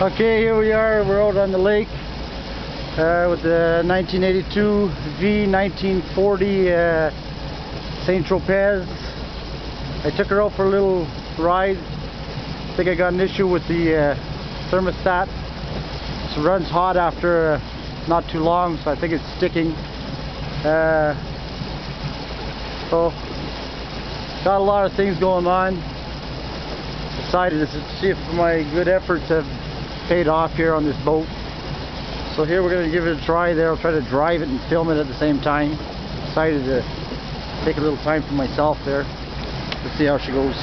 Okay, here we are. We're out on the lake with the 1982 V1940 Saint Tropez. I took her out for a little ride. I think I got an issue with the thermostat. It runs hot after not too long, so I think it's sticking. So got a lot of things going on. Decided to see if my good efforts have paid off here on this boat. So here we're going to give it a try there. I'll try to drive it and film it at the same time. Decided to take a little time for myself there. Let's see how she goes.